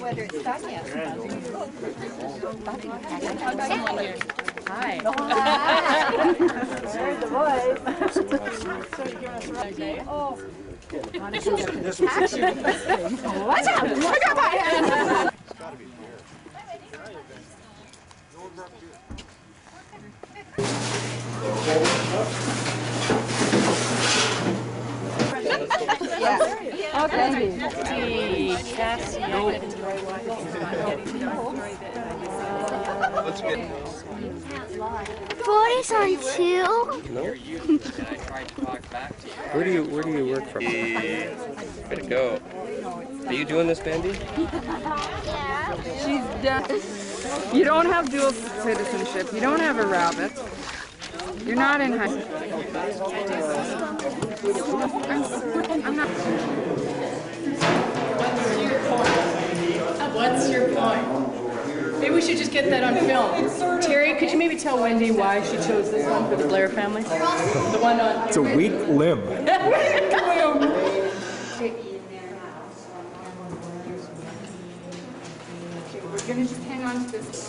whether it's done yet. Hi. There's the voice. Oh. Watch out! Look at my hand! Yeah. Okay. Let's get. Boys on two? No. I tried to talk back to you. Where do you work from? Way to go. Are you doing this, Bandy? Yeah. She's done. You don't have dual citizenship. You don't have a rabbit. You're not in high school. I'm not. What's your point? Maybe we should just get that on film. Terry, could you maybe tell Wendy why she chose this one for the Blair family? The one on... It's a weak limb. We're going to just hang on to this.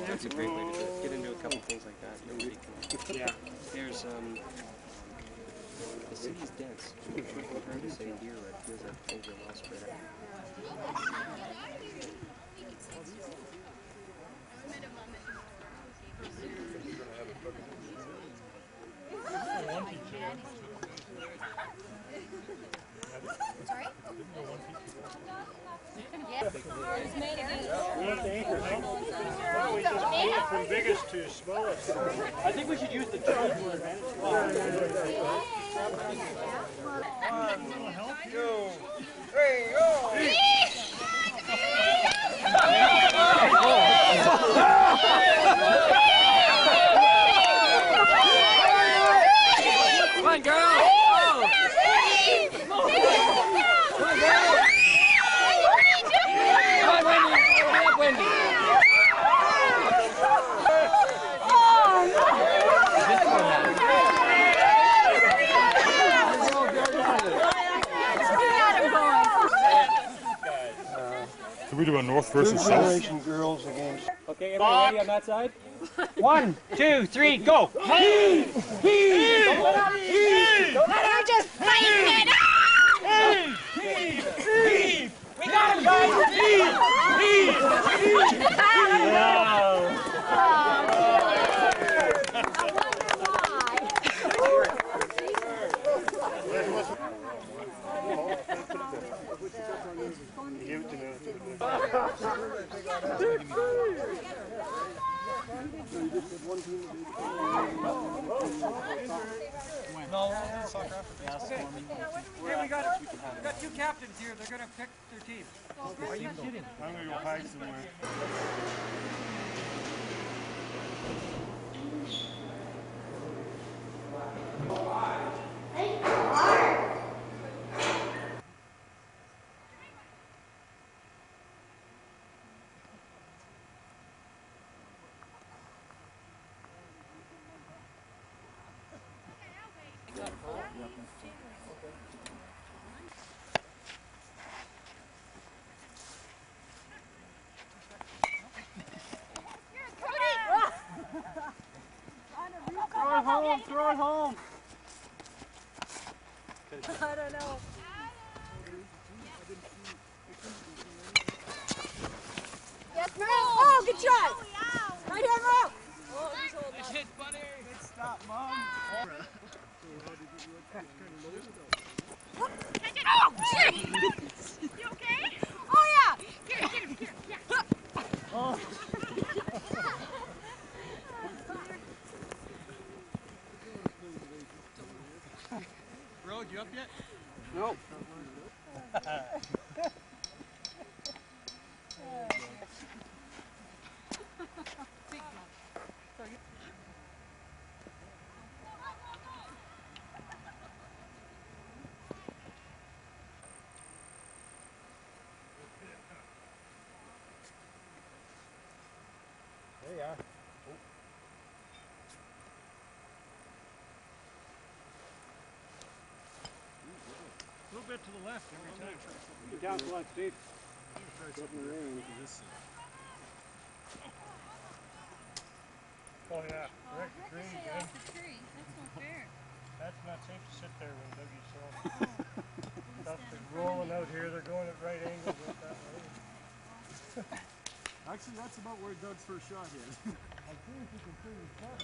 That's a great way to get into a couple things like that. Yeah. There's the city's dense. I'm trying to say here, but it feels like things are well spread out. From biggest to smallest. I think we should use the charge word, man. It's fun. 1, 2, 3, go! Come on, girl! Can we do a north versus south? Girls against. Okay, everybody ready on that side? 1, 2, 3, go! You're just fighting it out! We got him, guys! Hey, we got 2 captains here. They're going to pick their team. Are you kidding? I'm going to go hide somewhere. Throw it home! I don't know. Yes, oh, good shot! Right hand roll! Nice hit, buddy! Good stop, Mom! Oh, jeez! You okay? Oh, yeah! Get him, yeah. Oh. Road, you up yet? No. There you are. A little bit to the left every time. Get down to one, Steve. Oh yeah, Rick, green again. That's not fair. That's not safe to sit there when Dougie's throwing. Stuff is rolling out here, they're going at right angles with that way. Actually, that's about where Doug's first shot hit. I think you can see his shot.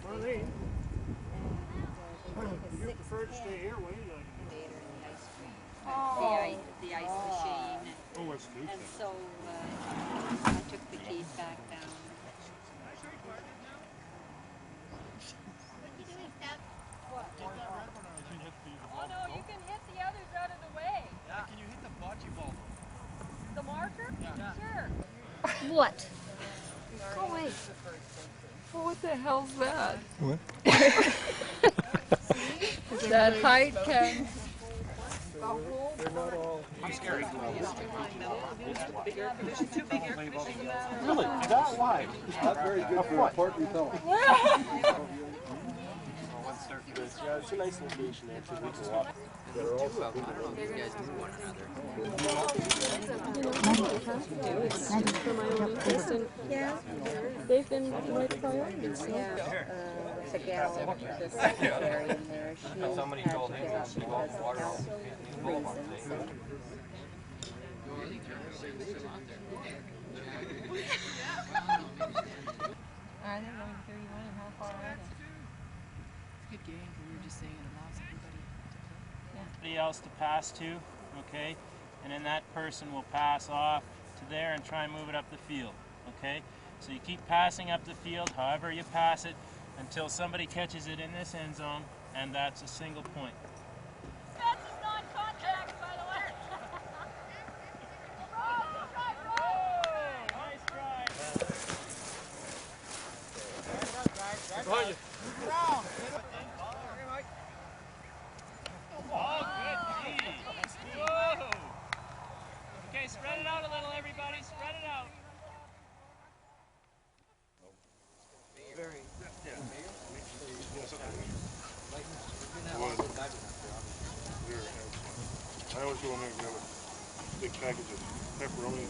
Marlene, you prefer to stay here? What do you like? The ice machine. Oh, that's good. And so I took the keys back down. Oh no, you can hit the others out of the way. Yeah. Can you hit the bocce ball? The marker? Yeah. Sure. What? Go away. Well, what the hell's that? What? That height can. They're not all. I'm scary. Really? That wide? Not very good for a port repel. Yeah, it's a nice location there too. We can walk. They're all I don't know if these guys do one another. Yeah. They've been my priorities. Yeah. The Galore, the secretary in there, she Somebody had told to him get to go out in water health reasons. I don't know, 31 and how far are they? It's a good game, because we were just saying it allows everybody to play. Somebody else to pass to, okay? And then that person will pass off to there and try and move it up the field, okay? So you keep passing up the field, however you pass it, until somebody catches it in this end zone, and that's a single point. That's non-contact, by the way. Nice try. Behind you. Oh, good D. Whoa. Okay, spread it out a little, everybody. Spread it out. I always go and make a big package of pepperoni or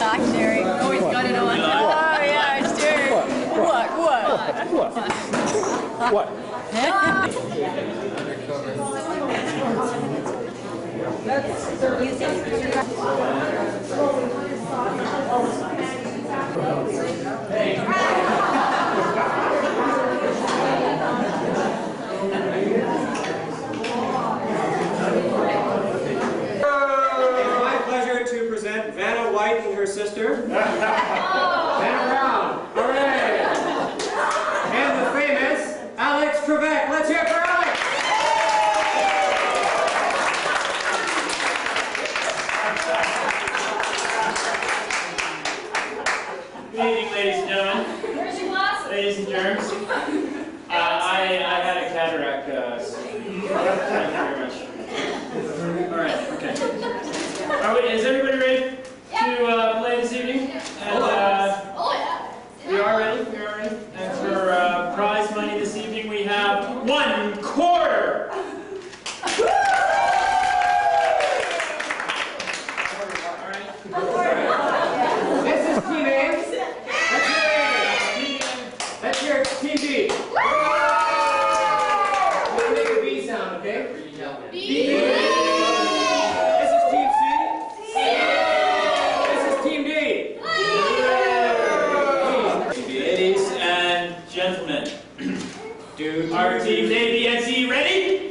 Hi, Sherry. Oh, he's got it on. Oh, yeah, Sherry. What? What? My pleasure to present Vanna White and her sister. Vanna Brown. Hooray! And the famous Alex Trebek. Let's hear it for Alex! Good evening, ladies and gentlemen. Where's your glasses? Ladies and germs. I had a cataract. Thank you very much. All right. Okay. Is everybody ready to play this evening? And, 1/4. This is Team A. That's your A. That's your Team B. We'll make a B sound, okay? B. This is Team C. This is Team D. Ladies and gentlemen, are teams A, B, and C ready?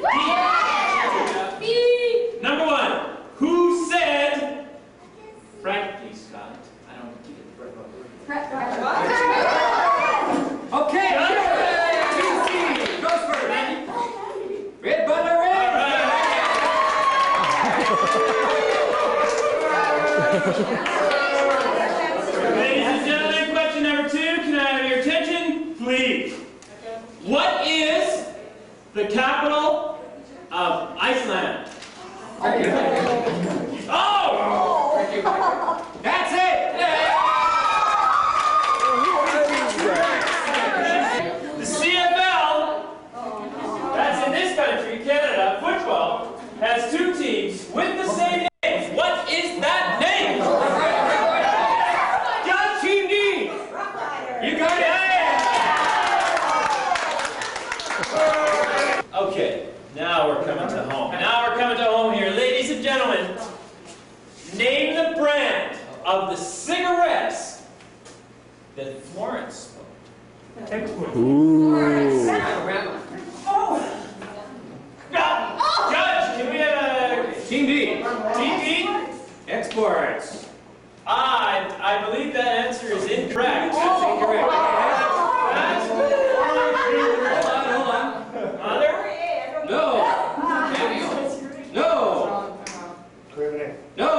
Number 1, who said, frankly, Scott, I don't get it. Okay, Team C goes first. Red Butler, red. Ladies and gentlemen, question number 2, can I have your attention, please? What is the capital of Iceland? Oh! That's it. The CFL, that's in this country, Canada, football, has 2 teams with the same names. What is that name? Got Team D. You got it. Okay, now we're coming to home. Now we're coming to home here. Ladies and gentlemen, name the brand of the cigarettes that Florence smoked. Judge, can we have a Team D. Team D? Exports. I believe that answer is incorrect. That's incorrect. Hold on. Mother? No. No. No.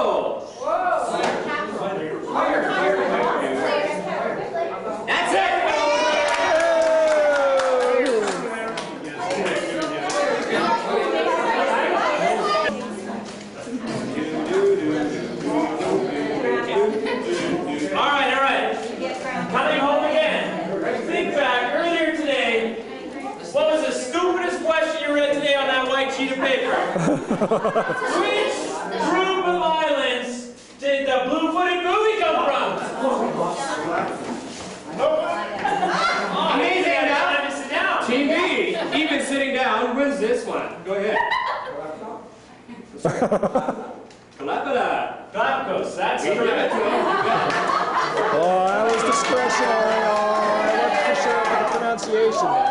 That's it. All right. Coming home again. Think back, earlier today, what was the stupidest question you read today on that white sheet of paper? Which group of islands did the blue-footed movie come from? Amazing. Time to sit down. Team B, even sitting down, wins this one. Go ahead. Kalapala. Galapagos, that's We give it correct. to him. Oh, that was discretionary. Oh, I wasn't for sure about the pronunciation there.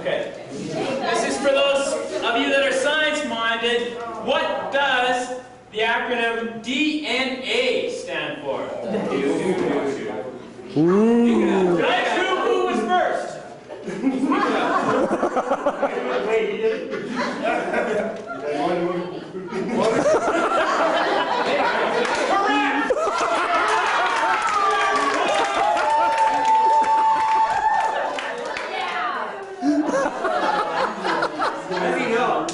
Okay. This is for those of you that are science-minded. What does the acronym DNA stand for? Guys, who was first? Wait, he did. Let me know.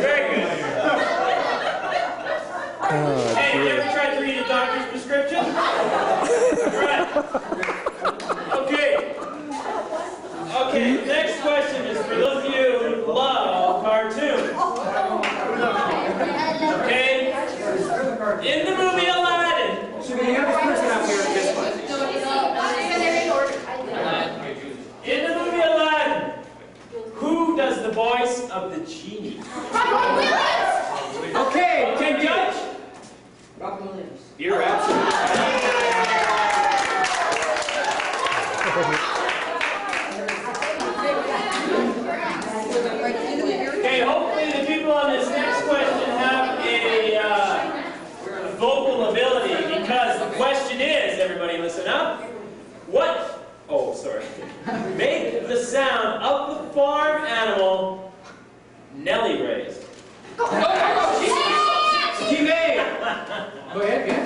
Very good. Hey, you ever tried to read a doctor's prescription? Right. Okay, next question is for those of you who love cartoons. Okay? In the movie Aladdin. So we have this person out here with this one. In the movie Aladdin, who does the voice of the genie? Okay, can judge? You're absolutely Okay, hopefully the people on this next question have a vocal ability, because the question is, everybody listen up, make the sound of the farm animal Nelly raised. Team A. Go ahead, yeah.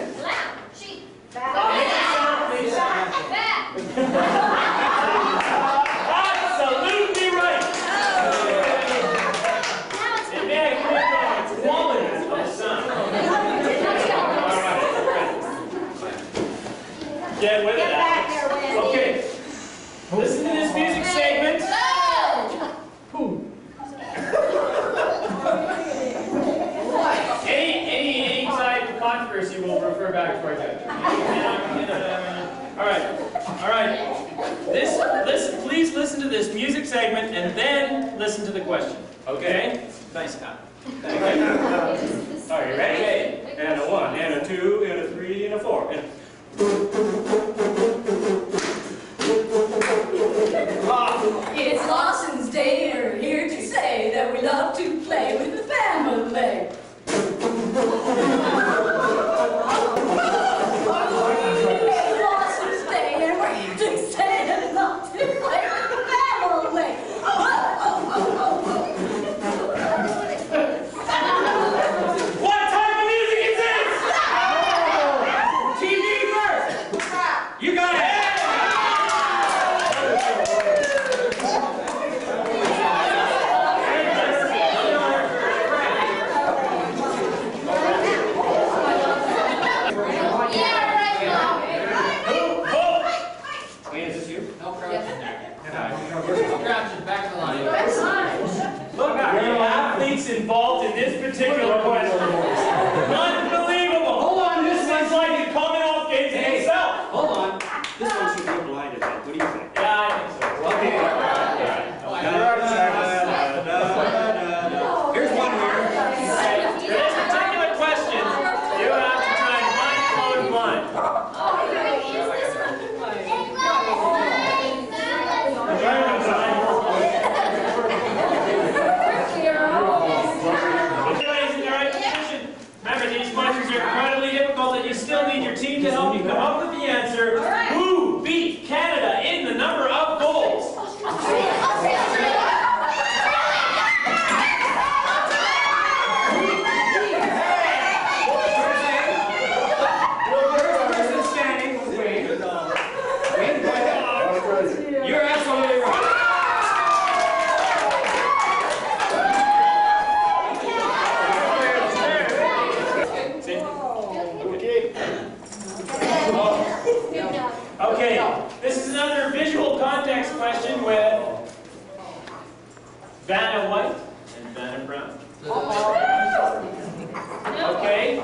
Absolutely right. And may I click on quality of the sound? All right. Get with it, Alex. Okay. Listen to this music Please listen to this music segment and then listen to the question. Okay? Nice hat. Thank you. Are you ready? Okay. And a 1, and a 2, and a 3, and a 4. And It's Lawson's Day, and we're here to say that we love to play with the family. It's Lawson's Day, and we're here to say that we love to play with the family. What type of music is this? TV first. You got it. Look at the athletes involved in this particular question. Unbelievable. Hold on, this one's like a Commonwealth Games in itself. hold on. This one should be blinded. What do you think? Yeah, I think so. Okay. Here's one here. For this particular question, you have to try and find the code blind. Everybody's in the right position. Remember, these questions are incredibly difficult, and you still need your team to help you come up with the answer. Who beat Canada in the number of goals? You're absolutely right. Okay, this is another visual context question with Vanna White and Vanna Brown. Okay.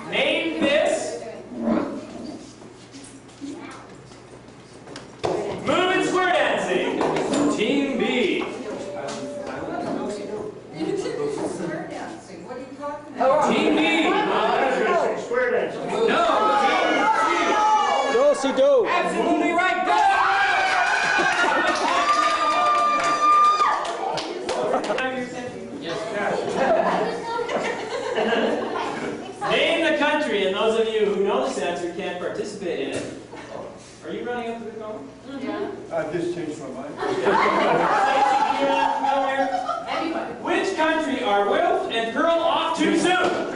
Name this moving square dancing. Team B. Team B. Square dancing. No, Team C. Do-si-do. Absolutely right. Name the country, and those of you who know this answer can't participate in it. Are you running up to the phone? I've just changed my mind. Which country are Wilf and Pearl off too soon?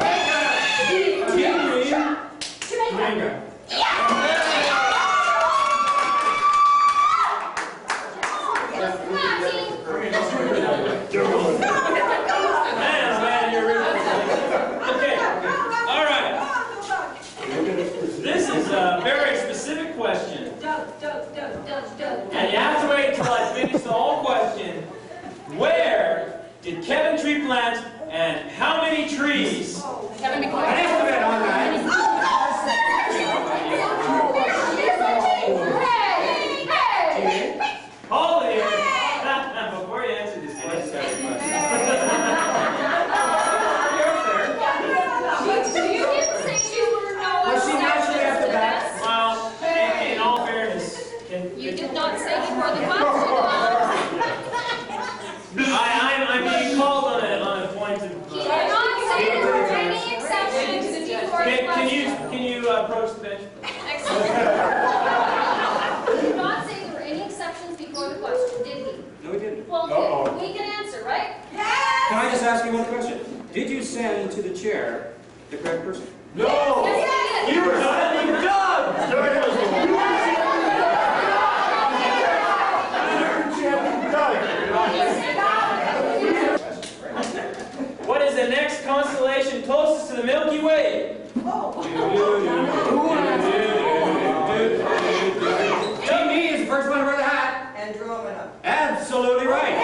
Jamaica. Man, you're really okay. All right. This is a very specific question. And you have to wait until I finish the whole question. Where did Kevin tree plant and how many trees? Kevin, be An quiet. estimate on that. Hold it here. Before you answer this question. Was she naturally at the back? Well, in all fairness, You did not say before the question. I'm being called on a point of. You did not say there were any exceptions before the question. Can you approach the bench? Excellent. You did not say there were any exceptions before the question, did we? No, we didn't. Well, we can answer, right? Can I just ask you one question? Did you send to the chair the correct person? No! Yes, we did. You were not even done! What is the next constellation closest to the Milky Way? Team B is the first one to wear the hat. Andromeda. Absolutely right.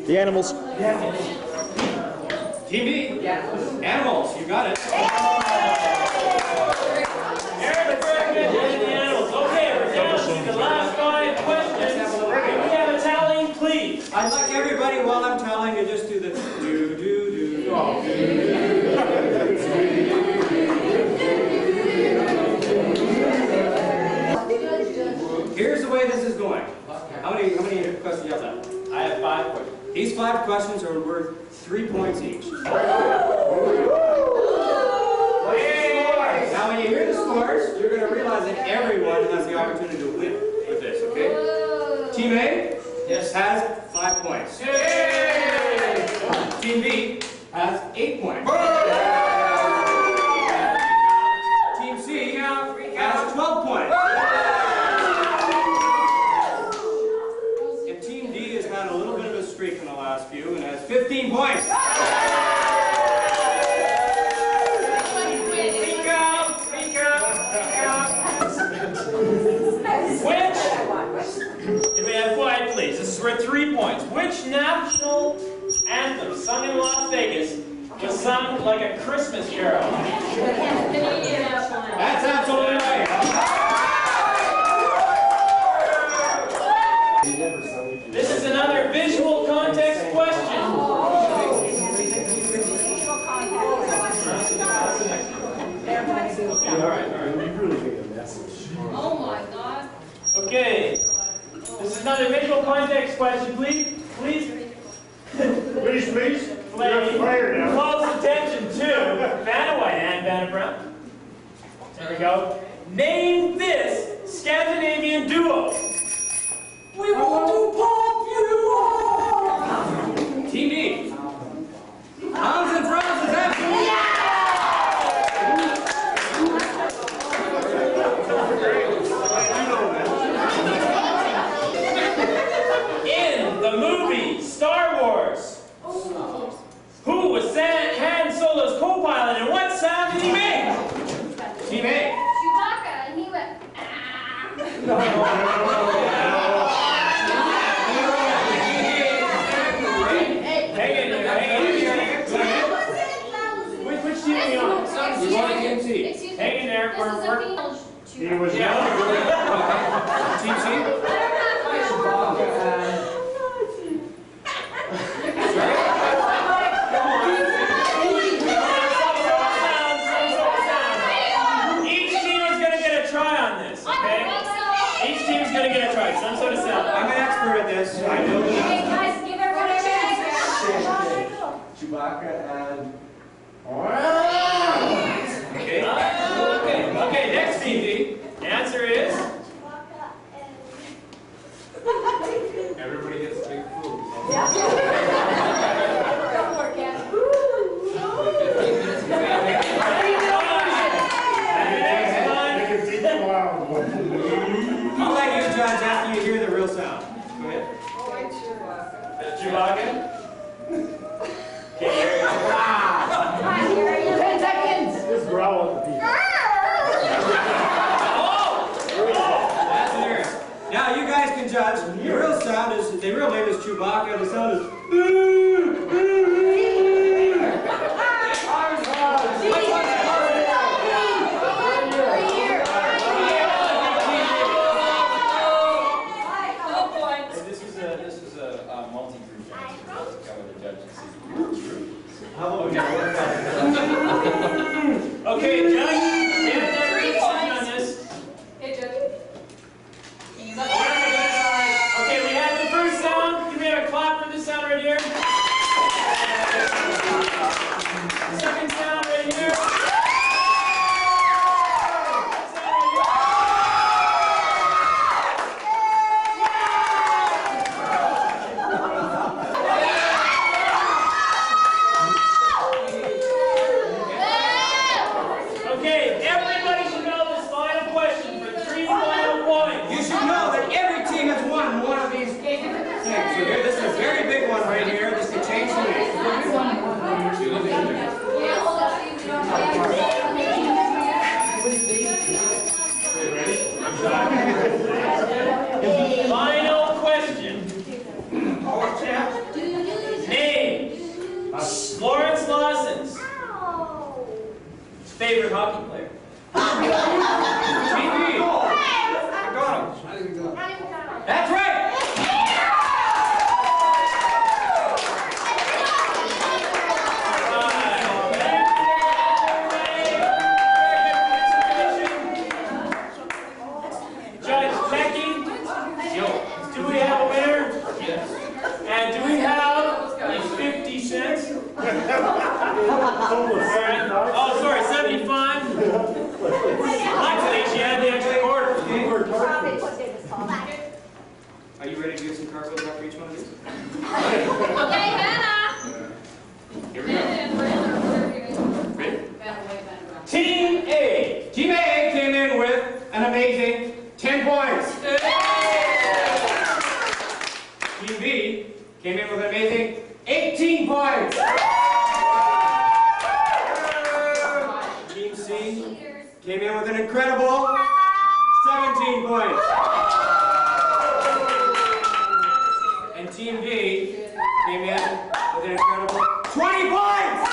The animals. Team B. Animals. You got it. Eric Bergman and the animals. Okay, we're down to the last 5 questions. Can we have a tallying, please? I'd like everybody, while I'm telling you, just do the do. Here's the way this is going. How many questions do you have left? I have 5 questions. These 5 questions are worth 3 points each. Now, when you hear the scores, you're going to realize that everyone has the opportunity to win with this, okay? Team A has 5 points. Yay! Team B has 8 points. Team C has 12 points. And Team D has had a little bit of a streak in the last few and has 15 points. Can we have quiet, please? This is worth 3 points. Which national anthem sung in Las Vegas was sung like a Christmas carol? That's absolutely right. This is another visual context question. All right. Oh my God. Okay. This is another visual context question, please. Please. Please. Close attention to Vanna White and Vanna Brown. There we go. Name this Scandinavian duo. We want to pop you up. Team B. Hans and Franz is absolutely In the movie Star Wars, who was Han Solo's co-pilot and what sound did he make? Team A. Chewbacca, and he went, ah. Hang in there. Which team are you on? You're going to Team C. Excuse me. Hang in there. This is a female He was Team C. Each team is going to get a try on this, okay? Each team is going to get a try. Some sort of sound. I'm an expert at this. I know Hey that. guys, give everyone a chance. Chewbacca and... Okay, next team. The answer is... Everybody gets big food. I'll let you judge after you hear the real sound. Go ahead. Chewbacca? Okay, here you go. 10 seconds. Just growl at the people. That's an error. Now you guys can judge. The real sound is, the real name is Chewbacca. The sound is. This was a multi-group answer. Let's go with the judge and see. Okay, Judge, we have that 3 decision on points. this. Hey, Judge. Okay, we have the first sound. Can we have a clap for this amazing 10 points. Team B came in with an amazing 18 points. Team C came in with an incredible 17 points. And Team D came in with an incredible 20 points!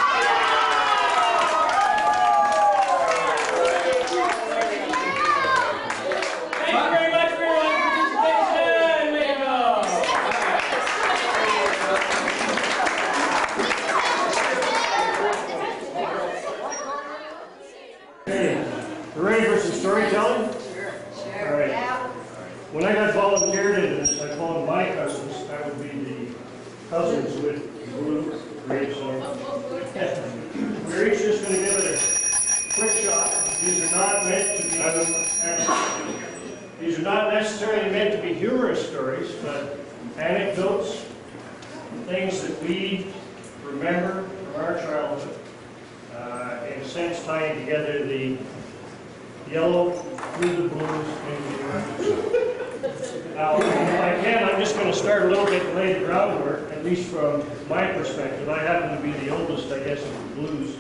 Thank you very much for your participation. Way to go! Hey, you ready for some storytelling? All right. When I got volunteered into this, I called my cousins. That would be the cousins with blue grapes on. We're each just going to give it a quick shot. These are not meant to be. These are not necessarily meant to be humorous stories, but anecdotes, things that we remember from our childhood. In a sense, tying together the yellow through the blues into the orange. Now, if I can, I'm just going to start a little bit and lay the groundwork, at least from my perspective. I happen to be the oldest, I guess, of the blues.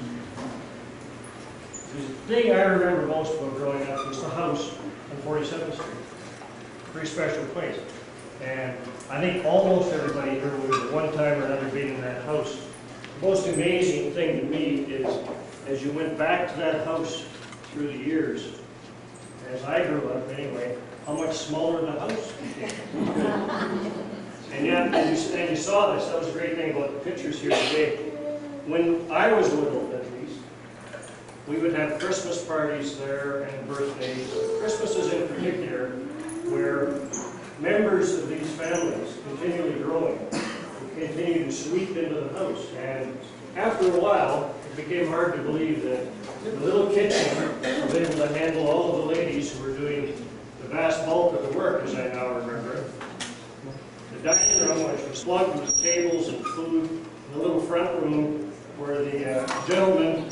The thing I remember most about growing up was the house on 47th Street. Pretty special place. And I think almost everybody here would have at one time or another been in that house. The most amazing thing to me is, as you went back to that house through the years, as I grew up anyway, how much smaller the house became. And yet, and you saw this, that was a great thing about the pictures here today. When I was little, at least, we would have Christmas parties there and birthdays, Christmases in particular, where members of these families continually growing would continue to sweep into the house. And after a while, it became hard to believe that the little kitchen was able to handle all of the ladies who were doing the vast bulk of the work, as I now remember. The dining room, which was plugged with tables and food, the little front room where the gentlemen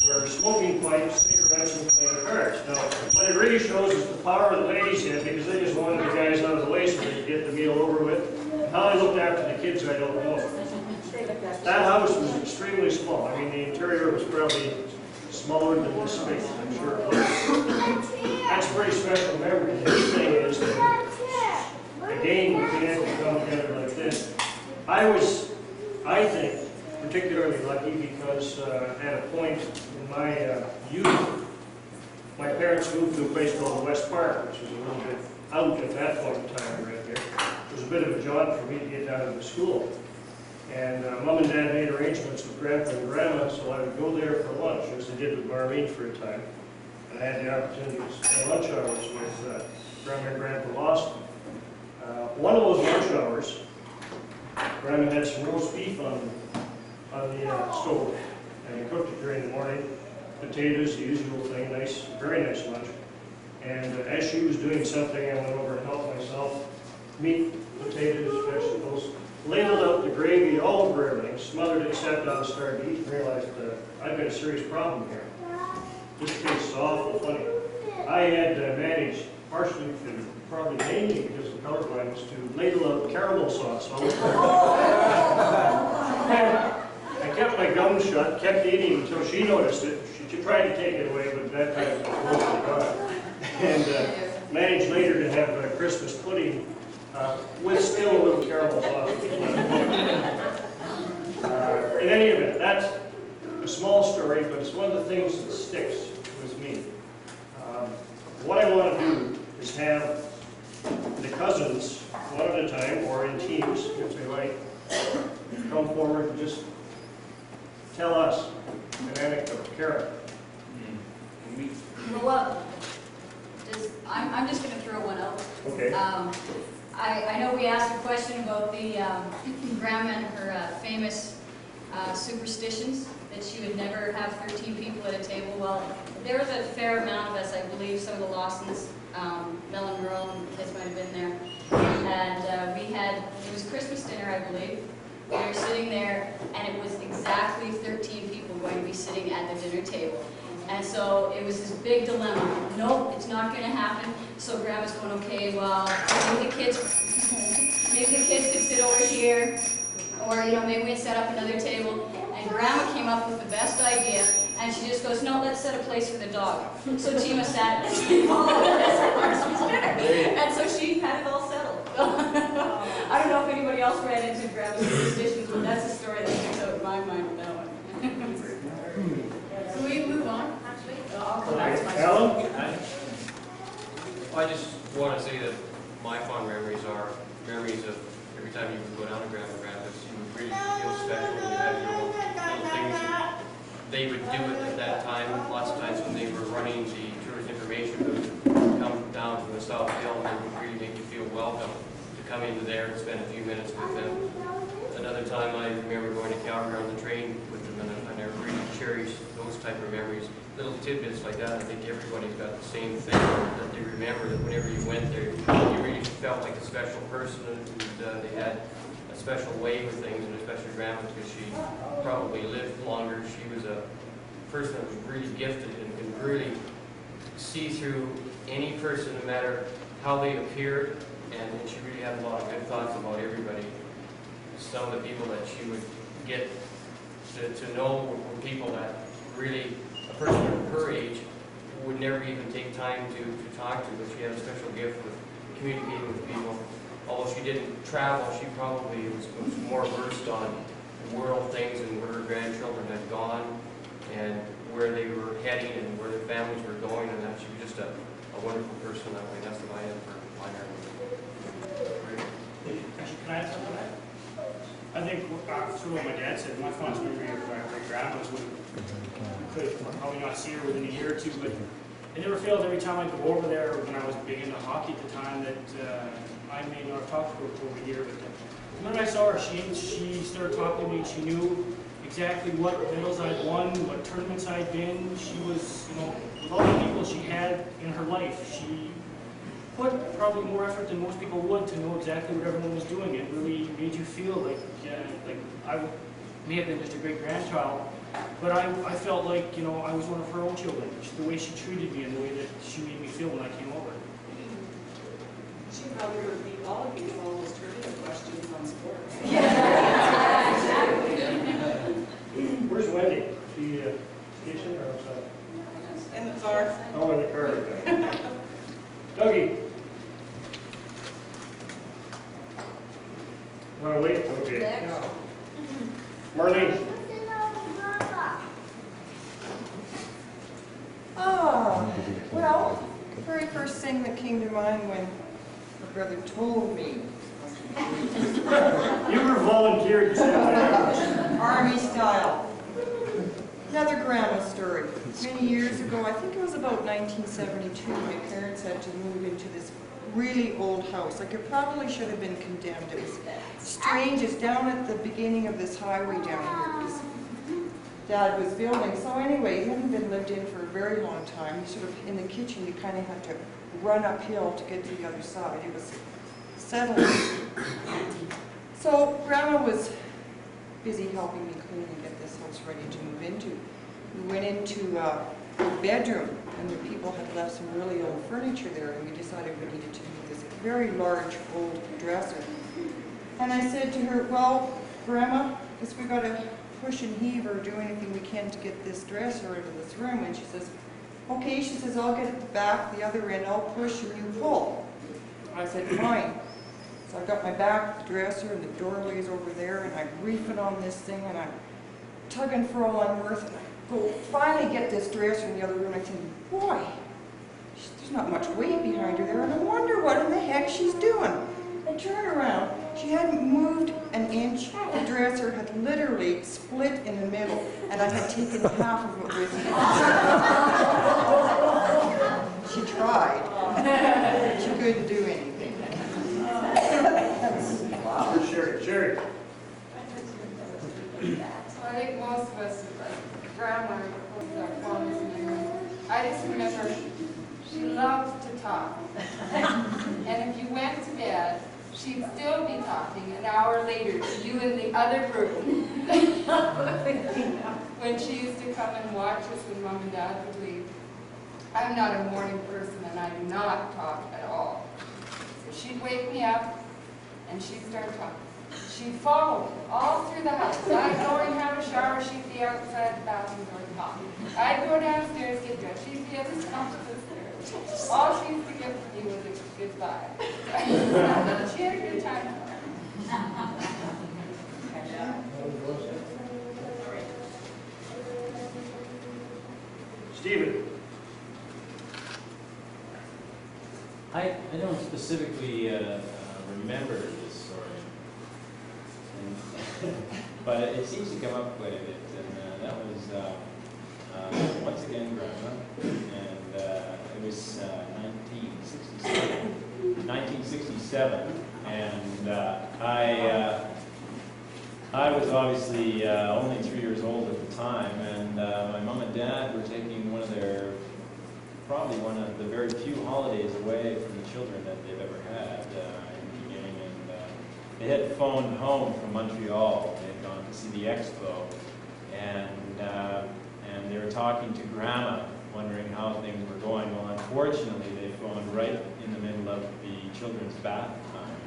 were smoking pipes, cigarettes, and playing cards. Now, what it really shows is the power the ladies had, because they just wanted the guys out of the way so they could get the meal over with. How they looked after the kids, I don't know. That house was extremely small. I mean, the interior was probably smaller than this space, I'm sure it was. That's a pretty special memory. The other thing is that, again, we've been able to come together like this. I think, particularly lucky because at a point in my youth, my parents moved to a place called West Park, which was a little bit out at that point in time right here. It was a bit of a jaunt for me to get down to the school. And Mom and Dad made arrangements with Grandpa and Grandma so I would go there for lunch, as they did with Marlene for a time. And I had the opportunity to spend lunch hours with Grandma and Grandpa Lawson. One of those lunch hours, Grandma had some roast beef on the stove, and he cooked it during the morning. Potatoes, the usual thing, nice, very nice lunch. And as she was doing something, I went over and helped myself. Meat, potatoes, vegetables, ladled out the gravy all over everything, smothered it, sat down and started to eat, and realized I've got a serious problem here. This tastes awful funny. I had managed, partially, and probably mainly because of colorblindness, to ladle out caramel sauce all over I kept my gums shut, kept eating until she noticed it. She tried to take it away, but that time it was mostly gone. And managed later to have Christmas pudding with still a little caramel sauce. In any event, that's a small story, but it's one of the things that sticks with me. What I want to do is have the cousins, one at a time, or in teams, if they like, come forward and just tell us an anecdote. Kara. Well, I'm just going to throw one out. Okay. I know we asked a question about the grandma and her famous superstitions, that she would never have 13 people at a table. Well, there was a fair amount of us, I believe, some of the Lawsons, Mel and Merle and the kids might have been there. And it was Christmas dinner, I believe. We were sitting there, and it was exactly 13 people going to be sitting at the dinner table. And so it was this big dilemma. Nope, it's not going to happen. So Grandma's going, okay, well, maybe the kids could sit over here, or maybe we'd set up another table. And Grandma came up with the best idea, and she just goes, no, let's set a place for the dog. So Tima sat at the table for Christmas dinner, and so she had it all settled. I don't know if anybody else ran into Grandma's superstitions, but that's a story that sticks out in my mind with that one. Can we move on? I'll go back to my Alan? I just want to say that my fond memories are memories of every time you would go down to Grand Rapids, you would really feel special when you had your own little things that they would do it at that time. Lots of times when they were running the tourist information booth, come down to the South Hill, and they would really make you feel welcome to come into there and spend a few minutes with them. Another time I remember going to Calgary on the train with them, and I really cherish those type of memories. Little tidbits like that, I think everybody's got the same thing, that they remember that whenever you went there, you really felt like a special person, and they had a special way with things, and especially Grandma, because she probably lived longer. She was a person that was really gifted and could really see through any person, no matter how they appeared, and she really had a lot of good thoughts about everybody. Some of the people that she would get to know were people that really, a person of her age would never even take time to talk to, but she had a special gift with communicating with people. Although she didn't travel, she probably was more versed on world things and where her grandchildren had gone and where they were heading and where their families were going, and that she was just a wonderful person that way. That's what I had for my memory. Actually, can I add something to that? I think through what my dad said, my fondest memory of my grandma's when we could probably not see her within a year or two, but it never failed every time I go over there when I was big into hockey at the time that I may not have talked to her for over a year, but when I saw her, she started talking to me. She knew exactly what medals I'd won, what tournaments I'd been. She was, with all the people she had in her life, she put probably more effort than most people would to know exactly what everyone was doing. It really made you feel like I may have been just a great grandchild, but I felt like, I was one of her own children. The way she treated me and the way that she made me feel when I came over. She probably would beat all of you with all those trivia questions on sports. Where's Wendy? She station or outside? In the car. Oh, in the car. Dougie. Want to wait? Okay. Marlene. Well, the very first thing that came to mind when my brother told me. You were volunteered to say that. Army style. Another grandma story. Many years ago, I think it was about 1972, my parents had to move into this really old house. Like it probably should have been condemned. It was strange. It's down at the beginning of this highway down here. This Dad was building. So anyway, it hadn't been lived in for a very long time. You sort of, in the kitchen, you kind of had to run uphill to get to the other side. It was settling. So Grandma was busy helping me clean and get this house ready to move into. We went into the bedroom, and the people had left some really old furniture there, and we decided we needed to move this very large old dresser. And I said to her, well, Grandma, I guess we got to push and heave or do anything we can to get this dresser into this room. And she says, okay, she says, I'll get at the back, the other end, I'll push and you pull. I said, fine. So I got my back dresser and the doorway is over there, and I reef it on this thing, and I'm tugging for all I'm worth, and I go finally get this dresser in the other room. I think, boy, there's not much weight behind her there, and I wonder what in the heck she's doing. I turn around, she hadn't moved an inch. The dresser had literally split in the middle, and I had taken half of it with me. She tried. She couldn't do anything. Wow. Sherry. So I think most of us, like Grandma, was our fondest memory. I just remember she loved to talk. And if you went to bed, she'd still be talking an hour later to you in the other room. When she used to come and watch us when Mom and Dad would leave. I'm not a morning person and I do not talk at all. So she'd wake me up and she'd start talking. She'd follow me all through the house. I'd go and have a shower, she'd be outside the bathroom door talking. I'd go downstairs, get dressed, she'd be at the top of the stairs. All she used to get from me was a goodbye. She had a good time. Stephen. I don't specifically remember this story, but it seems to come up quite a bit, and that was once again Grandma, and it was 1967, and I was obviously only 3 years old at the time, and my mom and dad were taking probably one of the very few holidays away from the children that they've ever had in the beginning, and they had phoned home from Montreal. They had gone to see the expo, and they were talking to Grandma, wondering how things were going. Well, unfortunately, they phoned right in the middle of the children's bath time.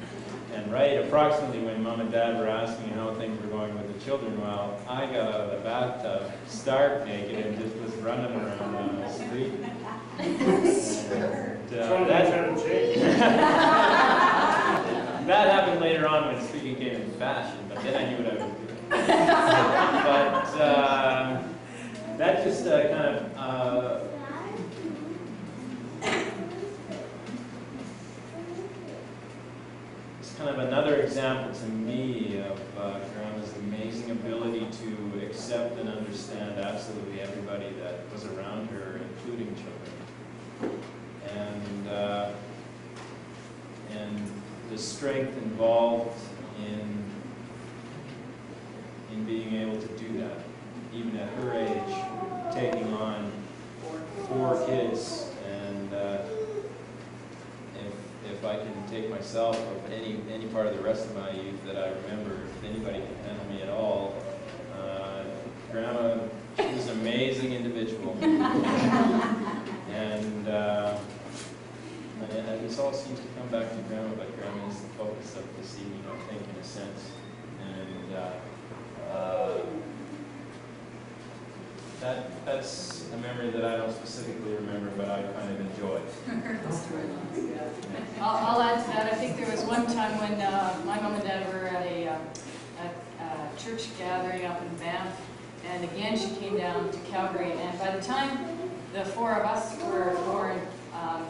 And right approximately when Mom and Dad were asking how things were going with the children, well, I got out of the bathtub, stark naked, and just was running around on the street. That happened later on when speaking came into fashion, but then I knew what I was doing. But that just kind of it's kind of another example to me of Grandma's amazing ability to accept and understand absolutely everybody that was around her, including children. And the strength involved in being able to do that, even at her age, taking on 4 kids. And if I can take myself of any part of the rest of my youth that I remember, if anybody can handle me at all, Grandma, she was an amazing individual. And this all seems to come back to Grandma, but Grandma is the focus of this evening, I think, in a sense. And that's a memory that I don't specifically remember, but I kind of enjoy. I'll add to that. I think there was one time when my mom and dad were at a church gathering up in Banff, and again she came down to Calgary, and by the time the 4 of us were born,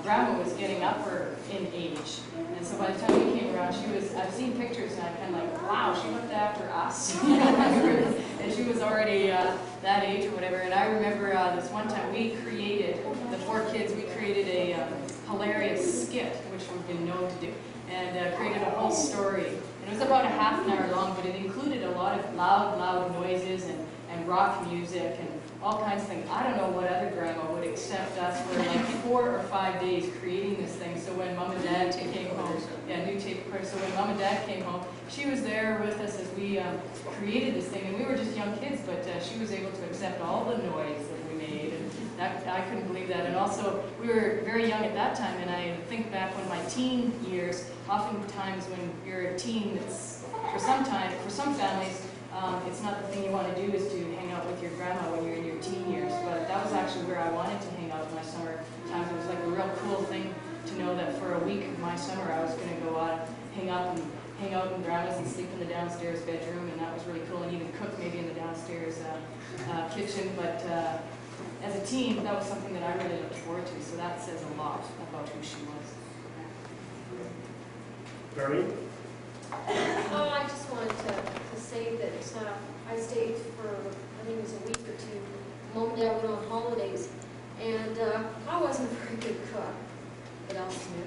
Grandma was getting upper in age. And so by the time we came around, I've seen pictures and I'm kind of like, wow, she looked after us. And she was already that age or whatever. And I remember this one time we created, the 4 kids, we created a hilarious skit, which we've been known to do, and created a whole story. And it was about a half an hour long, but it included a lot of loud noises and rock music and all kinds of things. I don't know what other grandma would accept us for like 4 or 5 days creating this thing. So when Mom and Dad came home, new tape recorder. So when Mom and Dad came home, she was there with us as we created this thing. And we were just young kids, but she was able to accept all the noise that we made. And I couldn't believe that. And also, we were very young at that time. And I think back when my teen years, oftentimes when you're a teen, it's for some families, it's not the thing you want to do is to hang out with your grandma when you're in your teen years, but that was actually where I wanted to hang out in my summer times. It was like a real cool thing to know that for a week of my summer I was going to go out, hang out in grandma's and sleep in the downstairs bedroom, and that was really cool, and even cook maybe in the downstairs kitchen. But as a teen, that was something that I really looked forward to, so that says a lot about who she was. Barry? Oh, I just wanted to say that I stayed for, I think it was a week or 2. Mom and Dad went on holidays, and I wasn't a very good cook, but else knew.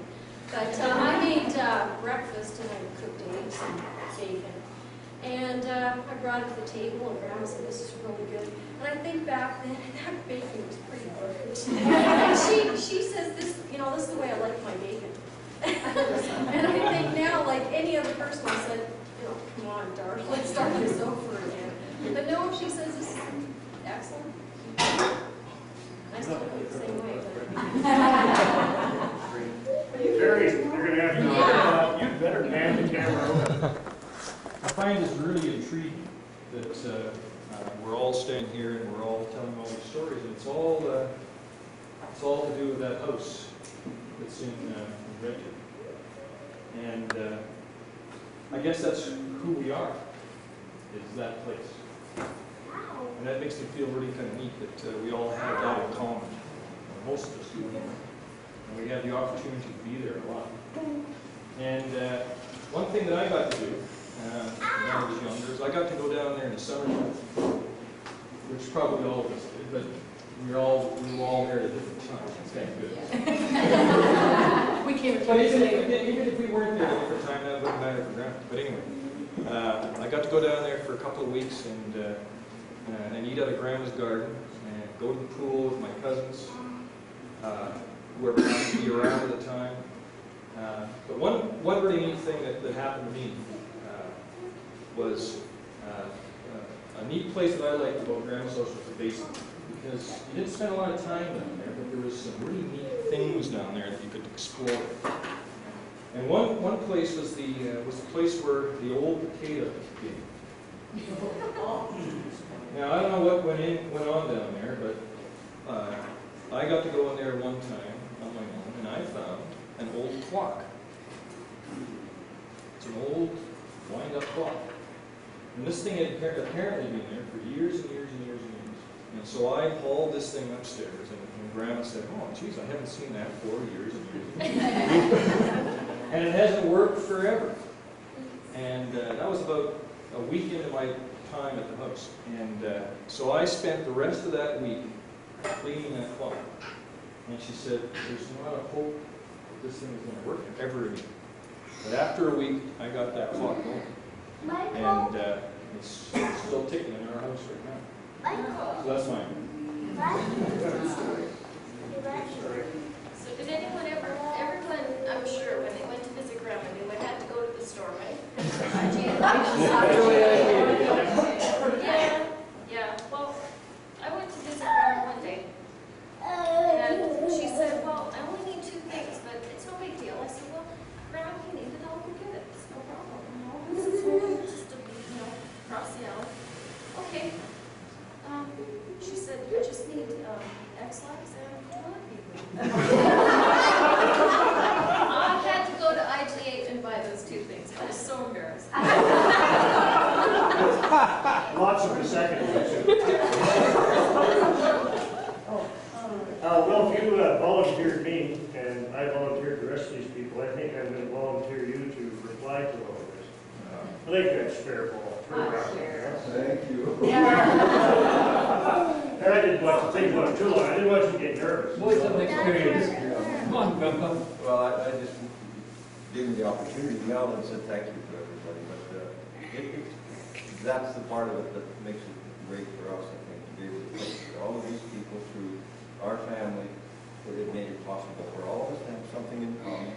But I made breakfast, and I cooked eggs and bacon. And I brought it to the table, and Grandma said, "This is really good." And I think back then, that bacon was pretty good. And she says, "This, this is the way I like my bacon." And I think now, like any other person, I said, come on, darling, let's start this over again. But no, she says this is excellent. I still feel the same way. Terry, you're going to have to, you'd better hand the camera over. I find this really intriguing that we're all standing here and we're all telling all these stories, and it's all to do with that house that's in Red Deer. And I guess that's who we are, is that place. And that makes me feel really kind of neat that we all have that in common, or most of us do. And we have the opportunity to be there a lot. And one thing that I got to do when I was younger is I got to go down there in the summertime, which probably all of us did, but we were all there at a different time. It's kind of good. We came But even if we weren't there at a different time, that wouldn't matter for Grandma. But anyway, I got to go down there for a couple of weeks and eat out of Grandma's garden and go to the pool with my cousins, whoever happened to be around at the time. But one really neat thing that happened to me was a neat place that I liked about Grandma's house was the basement, because you didn't spend a lot of time down there, but there was some really neat things down there that you could explore. And one place was the place where the old potato came. Now I don't know what went on down there, but I got to go in there one time on my own, and I found an old clock. It's an old wind-up clock. And this thing had apparently been there for years and years and years and years. And so I hauled this thing upstairs, and Grandma said, oh, geez, I haven't seen that for years and years and years. And it hasn't worked forever. And that was about a week into my time at the house. And so I spent the rest of that week cleaning that clock. And she said, there's not a hope that this thing is going to work ever again. But after a week, I got that clock going. And it's still ticking in our house right now. So that's mine. So did everyone, I'm sure, when they went to visit Grandma, they would have to go to the store, right? Yeah. Well, I went to visit Grandma one day, and she said, well, I only need 2 things, but it's no big deal. I said, well, Grandma, you need it, I'll go get it. It's no problem. This is just across the alley. Okay. She said, I just need X-Lax and toilet paper. I had to go to IGA and buy those 2 things. I was so embarrassed. Lots of the second. Well, if you volunteered me, and I volunteered the rest of these people, I think I'm going to volunteer you to reply to all of this. I think that's fair, Paul. Thank you. And I didn't want to think about it too long. I didn't want you to get nervous. What's an experience? Well, I just gave me the opportunity to yell and said thank you to everybody. But that's the part of it that makes it great for us, I think, to be able to take all of these people through our family, that it made it possible for all of us to have something in common.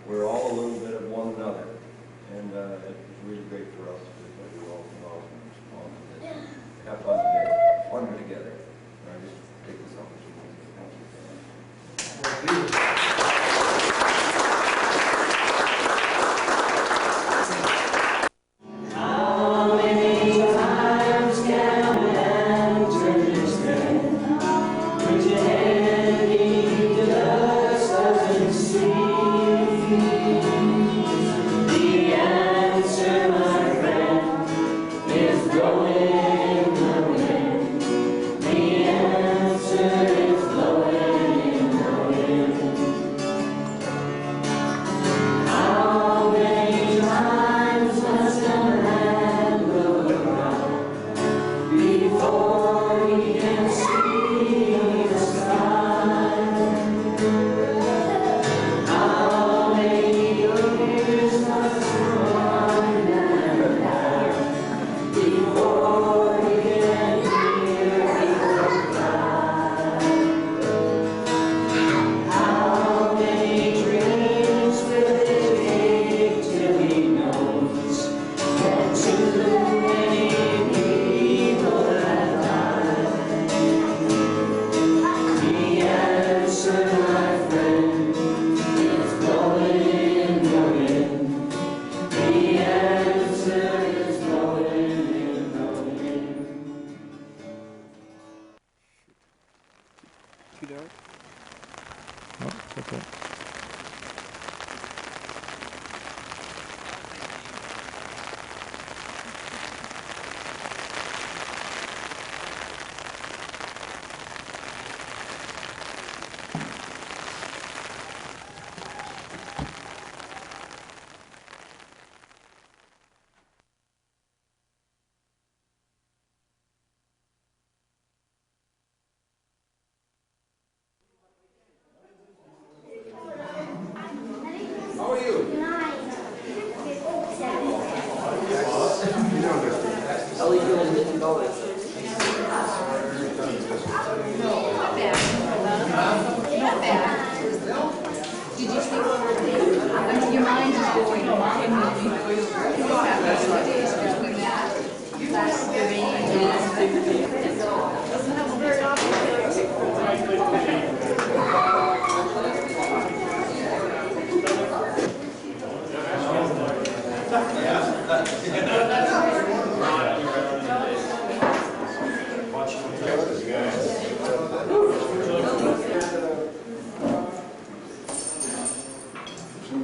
We're all a little bit of one another, and it was really great for us that we all can all respond to this. Have fun today, wonder together. And I just take this opportunity to thank you for that. How many Some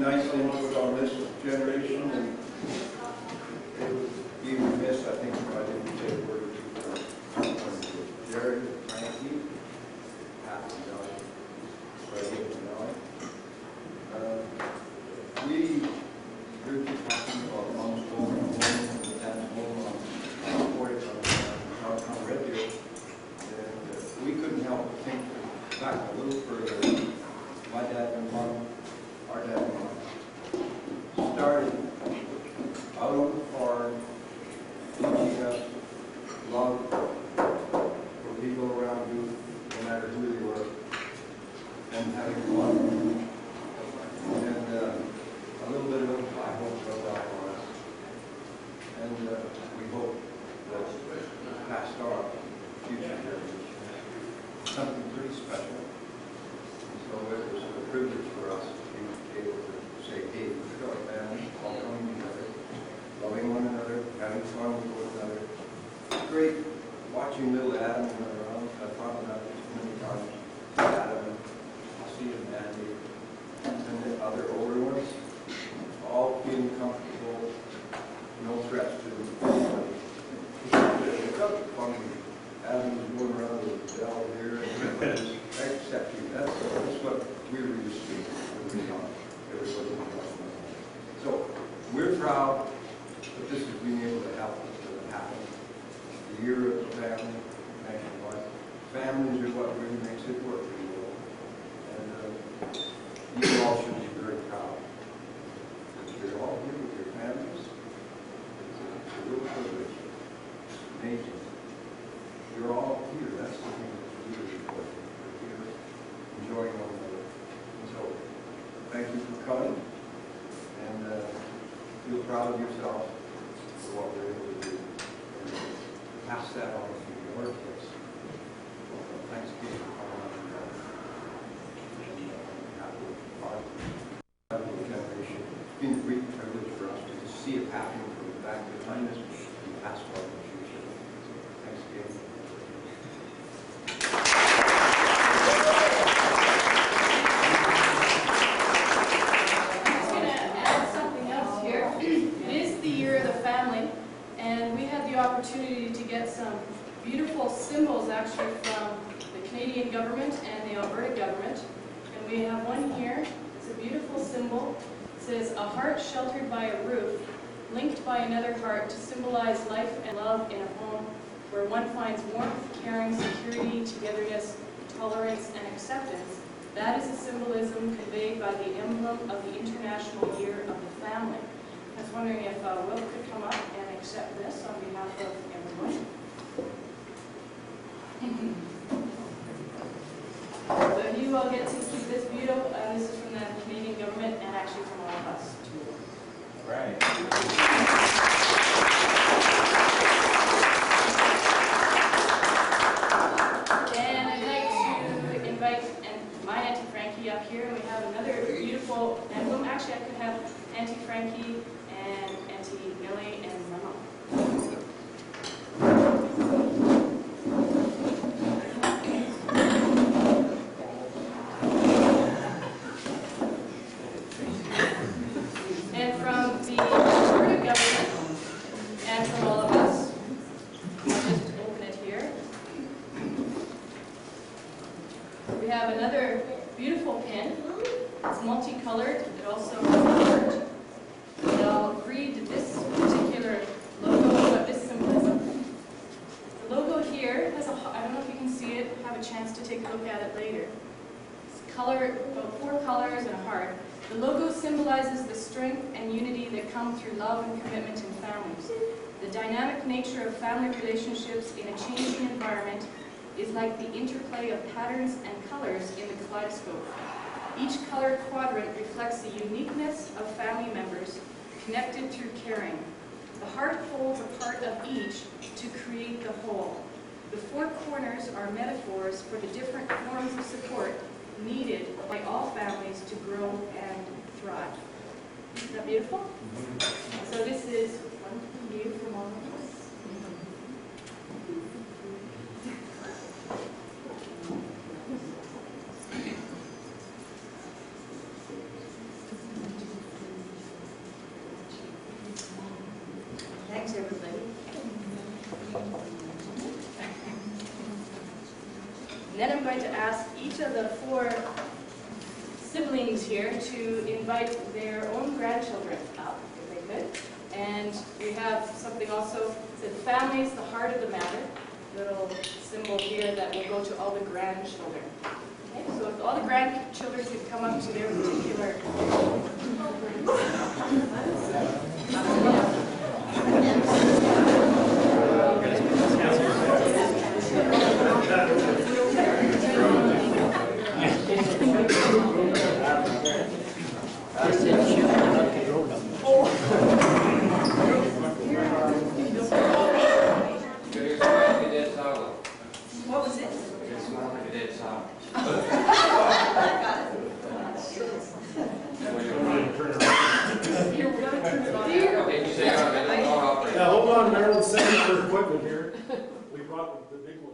nice input on this generation, and it would be remiss, I think, if I didn't say a word or two for Jared, Frankie, half a million, so I get to know it. We're just talking about mom's home and dad's home on Portage on Red Deer, and we couldn't help but think back a little further. My dad and mom, our dad and mom, started out on the farm, teaching us love for people around you, no matter who they were, and having fun. And a little bit of it, I hope, rubbed off on us. And we hope that passed on future generations. Something pretty special. So it was a privilege for us to be able to say, hey, we're our family, all coming together, loving one another, having fun with one another. Great watching little Adam run around. I've thought about this many times. Adam, Ossie, and Andy, and the other older ones, all feeling comfortable, no threats to anybody. It got funny. Adam was going around with a bell here, and except you. That's what we were used to when we were young. Everybody was young. So we're proud that this has been able to help us to happen. The year of the family, nationwide. Families are what really makes it work. And you all should be very proud. You're all here with your families. It's a real privilege. It's amazing. You're all here. That's the thing that's really important. You're here enjoying one another. And so, thank you for coming. And feel proud of yourself for what we're able to do. And pass that on to your kids. Thanks again for coming on. Generation. It's been a great privilege for us to see it happening from the back behind us and pass it on to the future. So, thanks again. Opportunity to get some beautiful symbols actually from the Canadian government and the Alberta government. And we have one here. It's a beautiful symbol. It says, a heart sheltered by a roof, linked by another heart to symbolize life and love in a home where one finds warmth, caring, security, togetherness, tolerance, and acceptance. That is a symbolism conveyed by the emblem of the International Year of the Family. I was wondering if Will could come up and accept this on behalf of everyone. So you all get to keep this beautiful, this is from the Canadian government and actually from all of us. Right. And I'd like to invite my Auntie Frankie up here, and we have another beautiful emblem. Actually, I could have Auntie Frankie and Auntie Millie and Mama. And from the Alberta government and from all of us, I'll just open it here. We have another beautiful pin. It's multicolored. It also has a heart. And I'll read this particular logo of this symbolism. The logo here has I don't know if you can see it, have a chance to take a look at it later. It's about 4 colors and a heart. The logo symbolizes the strength and unity that come through love and commitment in families. The dynamic nature of family relationships in a changing environment is like the interplay of patterns and colors in the kaleidoscope. Each color quadrant reflects the uniqueness of family members connected through caring. The heart holds a part of each to create the whole. The 4 corners are metaphors for the different forms of support needed by all families to grow and thrive. The that beautiful? So this is one view from all of us. Thanks, everybody. And then I'm going to ask each of the 4 siblings here to invite their own grandchildren up, if they could. And we have something also, it said family is the heart of the matter, little symbol here that will go to all the grandchildren. Okay, so if all the grandchildren could come up to their particular What was it? Yeah, hold on, Marilyn, send for equipment here. We brought the big one.